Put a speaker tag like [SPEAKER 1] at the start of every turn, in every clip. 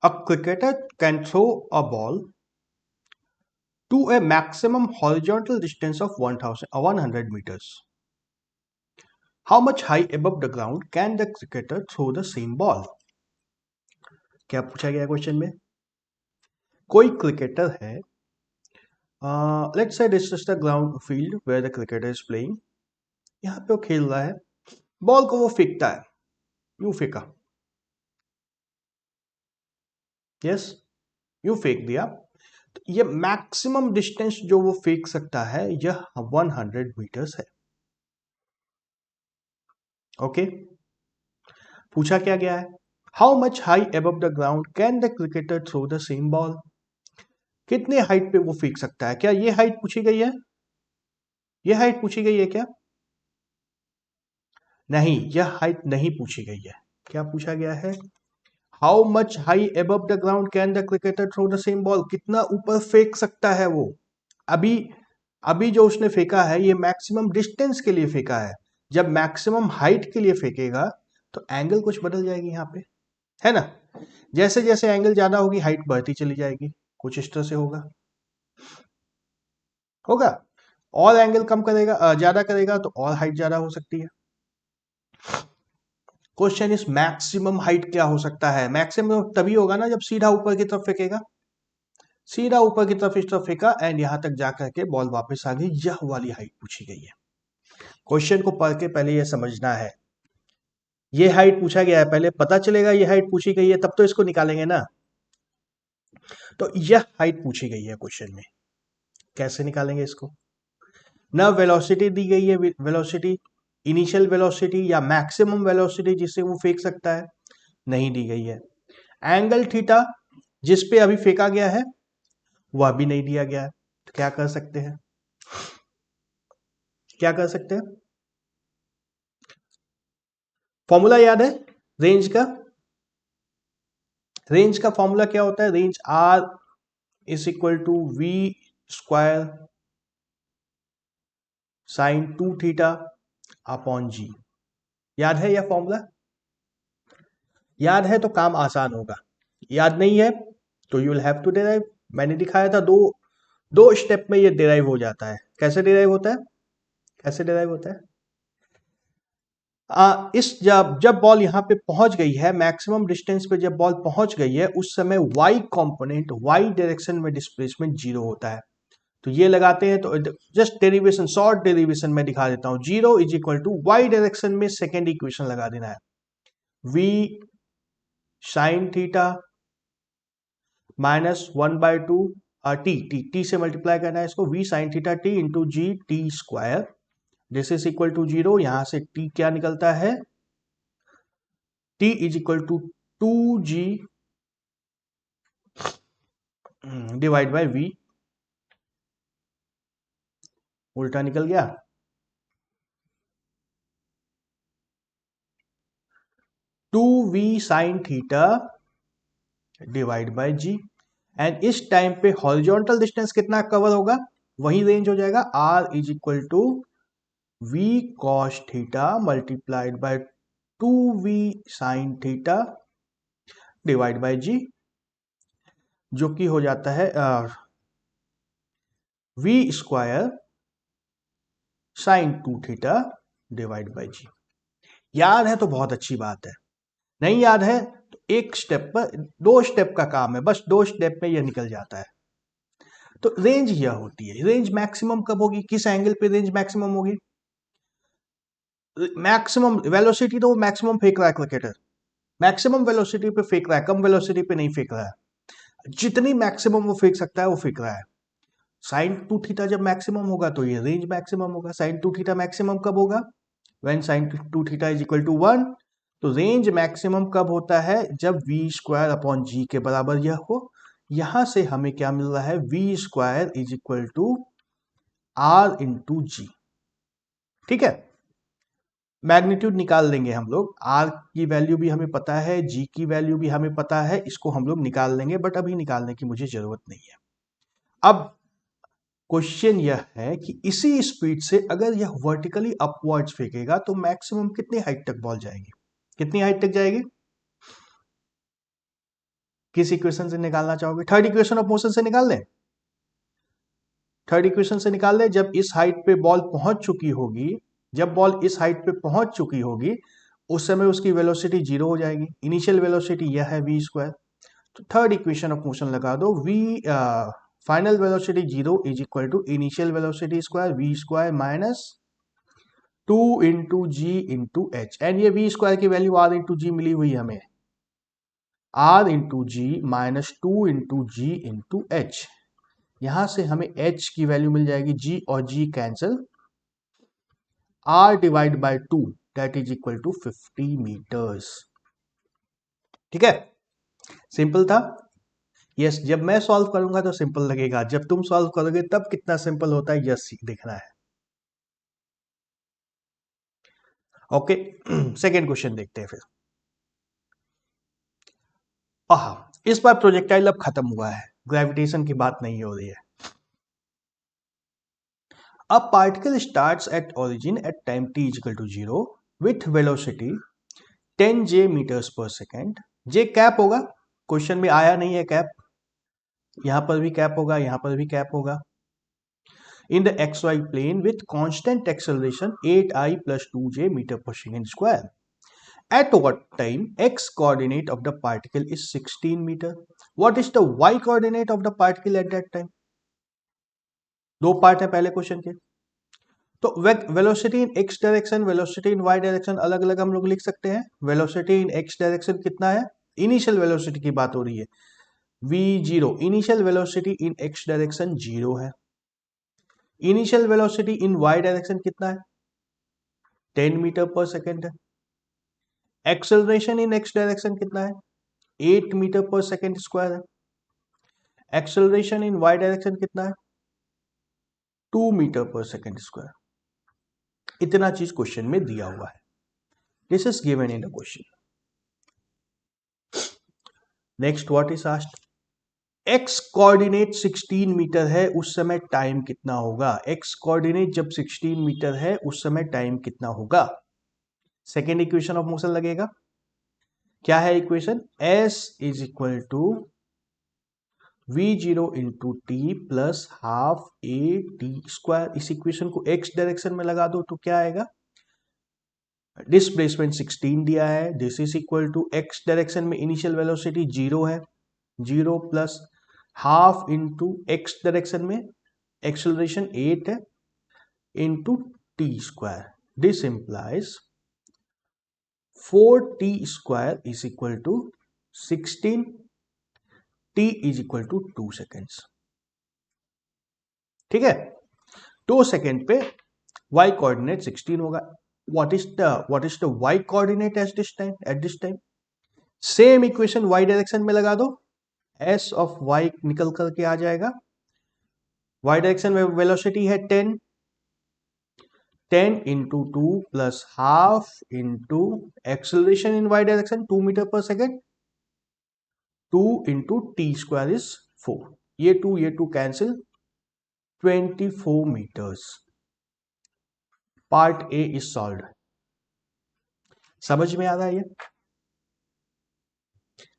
[SPEAKER 1] A cricketer can throw a ball to a maximum horizontal distance of 100 meters. How much high above the ground can the cricketer throw the same ball? क्या पूछा गया question में? कोई cricketer है, let's say this is the ground field where the cricketer is playing. यहाँ पे वो खेल रहा है, बॉल को वो फेंकता है, यूं फेंका, यस, यूं फेंक दिया. तो ये मैक्सिमम डिस्टेंस जो वो फेंक सकता है यह 100 मीटर्स है. ओके, पूछा क्या गया है? How much high above the ground can the cricketer throw the same ball? कितने हाइट पे वो फेंक सकता है? क्या ये हाइट पूछी गई है? ये हाइट पूछी गई है क्या? नहीं, यह हाइट नहीं पूछी गई है. क्या पूछा गया है? How much high above the ground can the cricketer throw the same ball? कितना ऊपर फेंक सकता है वो? अभी अभी जो उसने फेंका है ये मैक्सिमम डिस्टेंस के लिए फेंका है. जब मैक्सिमम हाइट के लिए फेंकेगा तो एंगल कुछ बदल जाएगी यहाँ पे, है ना? जैसे जैसे एंगल ज्यादा होगी हाइट बढ़ती चली जाएगी, कुछ इस तरह से होगा. होगा, और एंगल कम करेगा, ज्यादा करेगा तो और हाइट ज्यादा हो सकती है. क्वेश्चन इज मैक्सिमम हाइट क्या हो सकता है? मैक्सिमम तभी होगा ना जब सीधा ऊपर की तरफ फेंकेगा. सीधा ऊपर की तरफ इस तरफ फेंका एंड यहां तक जाकर के बॉल वापस आ गई. यह वाली हाइट पूछी गई है. क्वेश्चन को पढ़ के पहले यह समझना है, ये हाइट पूछा गया है, पहले पता चलेगा ये हाइट पूछी गई है तब तो इसको निकालेंगे ना. तो यह हाइट पूछी गई है क्वेश्चन में, कैसे निकालेंगे इसको? न वेलोसिटी दी गई है, वेलोसिटी, इनिशियल वेलोसिटी या मैक्सिमम वेलोसिटी जिससे वो फेंक सकता है, नहीं दी गई है. एंगल थीटा जिस पे अभी फेंका गया है वह भी नहीं दिया गया है. तो क्या कर सकते हैं? क्या कर सकते हैं? फॉर्मूला याद है रेंज का? रेंज का फॉर्मूला क्या होता है? Range R is equal to V square sine 2 theta upon G. याद है यह फॉर्मूला? याद है तो काम आसान होगा, याद नहीं है तो you will have to derive. मैंने दिखाया था, दो दो स्टेप में ये डिराइव हो जाता है. कैसे डिराइव होता है? कैसे डिराइव होता है? इस जब जब बॉल यहाँ पे पहुंच गई है, मैक्सिमम डिस्टेंस पे जब बॉल पहुंच गई है उस समय वाई कंपोनेंट, वाई डायरेक्शन में डिस्प्लेसमेंट जीरो होता है. तो ये लगाते हैं तो जस्ट डेरिवेशन, शॉर्ट डेरिवेशन में दिखा देता हूं. Zero is equal to y direction में सेकेंड इक्वेशन लगा देना है, v sine theta minus 1/2 t से मल्टीप्लाई करना है इसको, v sine theta t into g t square. This is equal to zero. यहां से t क्या निकलता है? t is equal to 2g divide by v. उल्टा निकल गया. 2v sine theta divide by g. And इस टाइम पे हॉरिजॉन्टल डिस्टेंस कितना कवर होगा? वही रेंज हो जाएगा, r is equal to v cos theta multiplied by 2v sine theta divide by g, जो कि हो जाता है v square sine 2 theta divide by g. याद है तो बहुत अच्छी बात है, नहीं याद है तो एक स्टेप पर, दो स्टेप का काम है, बस दो स्टेप में यह निकल जाता है. तो रेंज यह होती है. रेंज मैक्सिमम कब होगी? किस एंगल पे रेंज मैक्सिमम होगी? मैक्सिमम वेलोसिटी तो वो मैक्सिमम फेंक रहा है क्रिकेटर, मैक्सिमम वेलोसिटी पे फेंक रहा है, कम वेलोसिटी पे नहीं फेंक रहा है. जितनी मैक्सिमम वो फेंक सकता है वो फेंक रहा है. साइन 2 थीटा जब मैक्सिमम होगा तो ये रेंज मैक्सिमम होगा. साइन 2 थीटा मैक्सिमम कब होगा? When sine 2 theta is equal to 1. तो रेंज मैक्सिमम कब होता है? जब v स्क्वायर अपॉन g के बराबर यह हो. यहां से हमें क्या मिल रहा है? v square is equal to r into G. ठीक है, मैग्नीट्यूड निकाल लेंगे हम लोग. r की वैल्यू भी हमें पता है, g की वैल्यू भी हमें पता है, इसको हम लोग निकाल लेंगे, बट अभी निकालने की मुझे जरूरत नहीं है. अब क्वेश्चन यह है कि इसी स्पीड से अगर यह वर्टिकली अपवर्ड्स फेंकेगा तो मैक्सिमम कितनी हाइट तक बॉल जाएगी? कितनी हाइट तक जाएगी? किस इक्वेशन से निकालना चाहोगे? थर्ड इक्वेशन ऑफ मोशन से निकाल लें। थर्ड इक्वेशन से निकाल लें। जब इस हाइट पे बॉल पहुंच चुकी होगी, जब बॉल इस हाइट पे पहुंच चुकी होगी, उस समय उसकी वेलोसिटी जीरो हो जाएगी। इनिशियल वेलोसिटी यह है v स्क्वायर। तो थर्ड इक्वेशन ऑफ मोशन लगा दो, v final velocity zero is equal to initial velocity square v square minus 2 into g into h. And ये v स्क्वायर की वैल्यू r इंटू जी मिली हुई है हमें, r into g minus 2 into g into h. यहां से हमें h की वैल्यू मिल जाएगी, g और g cancel, r divide by 2 that is equal to 50 meters. ठीक है, सिंपल था। यस, जब मैं सॉल्व करूंगा तो सिंपल लगेगा, जब तुम सॉल्व करोगे तब कितना सिंपल होता है यस देखना है। ओके, सेकेंड क्वेश्चन देखते हैं फिर। इस बार प्रोजेक्टाइल अब खत्म हुआ है, ग्रेविटेशन की बात नहीं हो रही है। A particle starts at origin at time t is equal to 0 with velocity 10 j meters per second। j cap होगा, क्वेश्चन में आया नहीं है कैप, यहां पर भी कैप होगा, यहां पर भी कैप होगा। In the xy plane with constant acceleration 8i plus 2j meter per second square। At what time x coordinate of the particle is 16 meter? What is the y coordinate of the particle at that time? दो part है पहले question के। तो velocity in x direction, velocity in Y direction अलग अलग हम लोग लिख सकते हैं। वेलोसिटी इन एक्स डायरेक्शन कितना है, इनिशियल वेलोसिटी की बात हो रही है, v zero. Initial velocity in x direction zero है। Initial velocity in Y direction कितना है, 10 मीटर पर सेकेंड है। एक्सेलरेशन इन एक्स डायरेक्शन कितना है, 8 मीटर पर सेकेंड स्क्वायर है। एक्सेलरेशन इन वाई डायरेक्शन कितना है, 2 मीटर पर सेकेंड स्क्वायर। इतना चीज क्वेश्चन में दिया हुआ है। This is given in the question. Next what is asked, x coordinate 16 meter है, उस समय टाइम कितना होगा। एक्स कोऑर्डिनेट जब 16 मीटर है उस समय टाइम कितना होगा। सेकेंड इक्वेशन ऑफ मोशन लगेगा। क्या है equation, s is equal to v zero into t plus half a t square. इस इक्वेशन को x डायरेक्शन में लगा दो तो क्या आएगा, डिस्प्लेसमेंट 16 दिया है, this is equal to x direction में इनिशियल वेलोसिटी जीरो है, zero plus half into x direction में एक्सेलरेशन 8 है into T square. This implies 4t square is equal to 16, t is equal to 2 seconds. ठीक है, 2 second पे y coordinate 16 होगा। what is the y coordinate at this time, same equation y direction में लगा दो, s of y निकल करके आ जाएगा। y डायरेक्शन में वेलोसिटी है 10, 10 into 2 plus half into acceleration in y direction 2 metre पर second, 2 into T square is 4। ये 2 cancel, 24 metres. Part A is solve. समझ में आ रहा है ये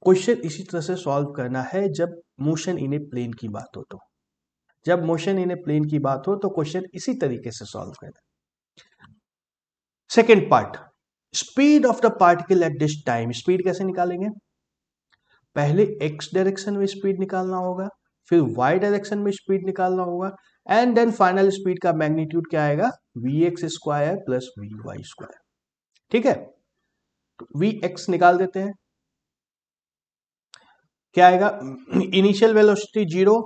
[SPEAKER 1] क्वेश्चन। इसी तरह से सॉल्व करना है जब मोशन इन ए प्लेन की बात हो तो। जब मोशन इन ए प्लेन की बात हो तो क्वेश्चन इसी तरीके से सॉल्व करना। Second part, speed of the particle at this time. Speed कैसे निकालेंगे, पहले एक्स डायरेक्शन में स्पीड निकालना होगा, फिर वाई डायरेक्शन में स्पीड निकालना होगा, एंड देन फाइनल स्पीड का मैग्नीट्यूड क्या आएगा, v x square plus v y square. ठीक है, तो वी एक्स निकाल देते हैं। क्या आएगा, initial velocity 0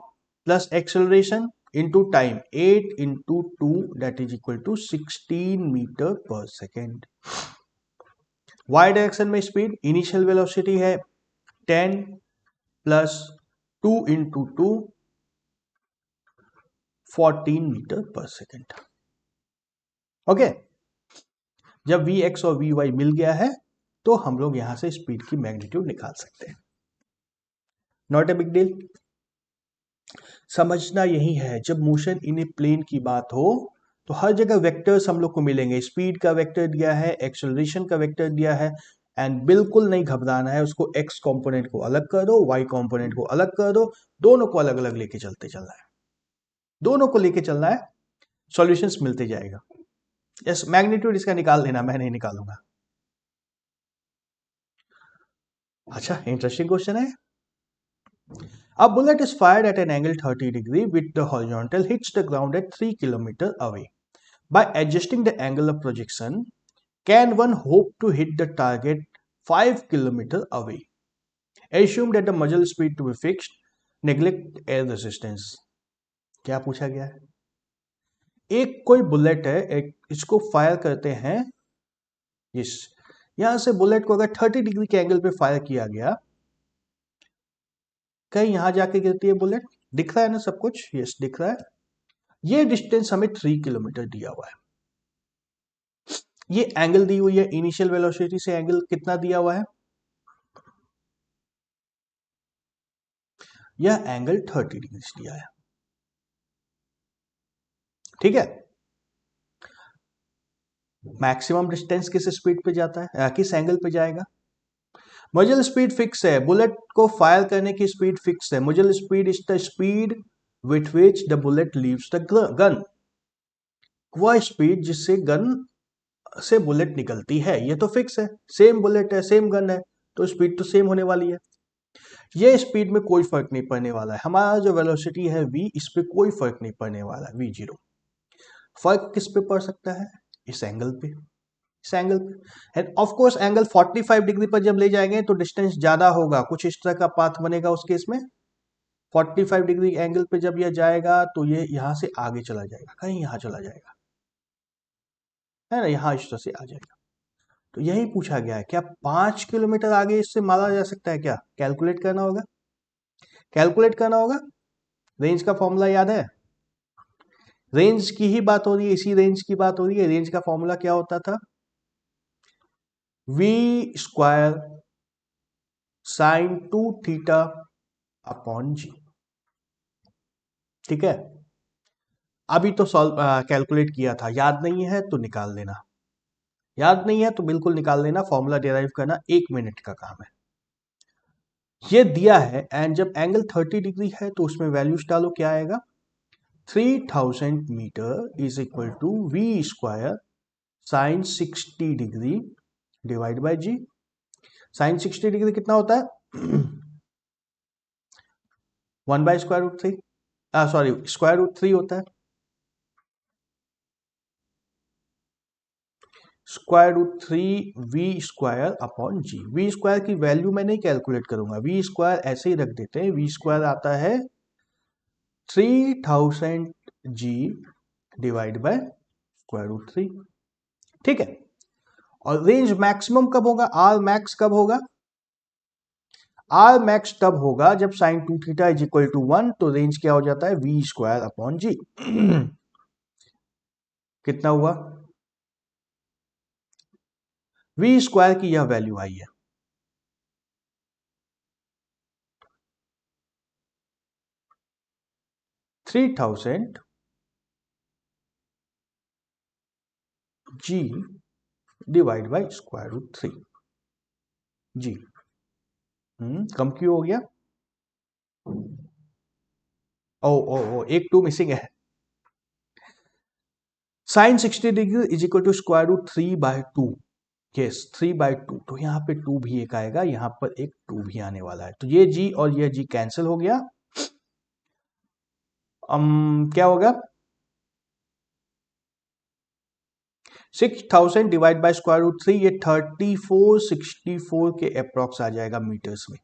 [SPEAKER 1] plus acceleration into time 8 into 2 that is equal to 16 meter पर सेकेंड। वाई डायरेक्शन में स्पीड, इनिशियल वेलोसिटी है 10 प्लस 2 इंटू 2 14 मीटर पर सेकेंड। ओके, जब वी एक्स और वी वाई मिल गया है तो हम लोग यहां से स्पीड की मैग्नीट्यूड निकाल सकते हैं। Not a big deal. समझना यही है, जब मोशन इन ए प्लेन की बात हो तो हर जगह वेक्टर्स हम लोग को मिलेंगे। स्पीड का वेक्टर दिया है, एक्सेलरेशन का वेक्टर दिया है, एंड बिल्कुल नहीं घबराना है, उसको एक्स कंपोनेंट को अलग कर दो, वाई कंपोनेंट को अलग कर दो, दोनों को अलग अलग लेके चलते चलना है, दोनों को लेके चलना है, सॉल्यूशंस मिलते जाएगा। यस, मैग्नीट्यूड इसका निकाल लेना, मैं नहीं निकालूंगा। अच्छा, इंटरेस्टिंग क्वेश्चन है। A bullet is fired at an angle 30 degree with the horizontal hits the ground at 3 km away. By adjusting the angle of projection, can one hope to hit the target 5 km away? Assume that the muzzle speed to be fixed, neglect air resistance. क्या पूछा गया है? एक कोई bullet है, एक इसको fire करते हैं, यहां से बुलेट को अगर 30 डिग्री के एंगल पे फायर किया गया, कहीं यहां जाके गिरती है बुलेट, दिख रहा है ना सब कुछ, यस दिख रहा है। ये डिस्टेंस हमें 3 किलोमीटर दिया हुआ है, ये एंगल दी हुई है, इनिशियल वेलोसिटी से एंगल कितना दिया हुआ है, यह एंगल 30 डिग्री दिया है, ठीक है। मैक्सिमम डिस्टेंस किस स्पीड पे जाता है, किस एंगल पे जाएगा? मुजल स्पीड फिक्स है, बुलेट को फायर करने की स्पीड फिक्स है। Muzzle speed is the speed with which the bullet leaves the gun, वह स्पीड जिससे गन से बुलेट निकलती है, ये तो फिक्स है। सेम बुलेट है, सेम गन है, तो स्पीड तो सेम होने वाली है। ये स्पीड में कोई फर्क नहीं पड़ने वाला है, हमारा जो वेलोसिटी है v, इस पे कोई फर्क नहीं पड़ने वाला है, v0। फर्क किस पे पड़ सकता है? इस एंगल पे, इस एंगल पे। End of course angle 45 degree पर जब ले जाएंगे तो डिस्टेंस ज्यादा होगा, कुछ इस तरह का पाथ बनेगा उस केस में। 45 डिग्री एंगल पे जब यह जाएगा तो ये यहां से आगे चला जाएगा, कहीं यहां चला जाएगा, है ना, यहां इस तरह से आ जाएगा। तो यही पूछा गया है, क्या 5 किलोमीटर आगे इससे मारा जा सकता है क्या? कैलकुलेट करना होगा, कैलकुलेट करना होगा। रेंज का फॉर्मूला याद है? रेंज की ही बात हो रही है, इसी रेंज की बात हो रही है। रेंज का फॉर्मूला क्या होता था? v square sine 2 theta upon G, ठीक है। अभी तो सॉल्व कैलकुलेट किया था, याद नहीं है तो निकाल लेना, याद नहीं है तो बिल्कुल निकाल लेना। फॉर्मूला डिराइव करना 1 मिनट का काम है। ये दिया है एंड जब एंगल 30 डिग्री है तो उसमें वैल्यूज डालो, क्या आएगा? 3000 meter is equal to v square sine 60 degree divide by g. Sine 60 degree कितना होता है? 1 by square root 3, sorry square root 3 होता है। Square root 3 v square upon g. V square की वैल्यू मैं नहीं कैलकुलेट करूंगा, वी स्क्वायर ऐसे ही रख देते हैं। वी स्क्वायर आता है 3000 जी डिवाइड बाय स्क्वायर रूट 3, ठीक है। और रेंज मैक्सिमम कब होगा? आर मैक्स कब होगा? आर मैक्स तब होगा जब sine 2 theta is equal to 1, तो रेंज क्या हो जाता है? V square upon g. कितना हुआ? वी स्क्वायर की यह वैल्यू आई है, three thousand g divide by square root 3 g. कम क्यों हो गया? ओ ओ ओ, एक 2 मिसिंग है। Sine 60 degree is equal to square root 3/2, yes 3/2, तो यहाँ पे 2 भी एक आएगा, यहाँ पर एक 2 भी आने वाला है, तो ये जी और ये जी कैंसिल हो गया। क्या होगा? 6000 डिवाइड बाय स्क्वायर रूट 3, ये 3464 के अप्रॉक्स आ जाएगा मीटर्स में,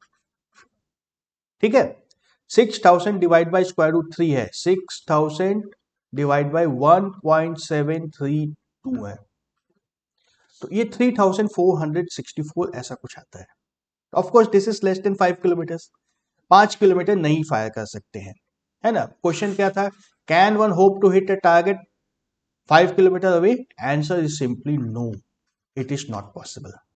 [SPEAKER 1] ठीक है। 6000 डिवाइड बाय स्क्वायर रूट 3 है, 6000 डिवाइड बाय 1.732 है, तो ये 3464 ऐसा कुछ आता है। Of course this is less than 5 kilometer, 5 kilometer नहीं फायर कर सकते हैं, है ना। क्वेश्चन क्या था? Can one hope to hit a target 5 kilometer away? Answer is simply no, it is not possible.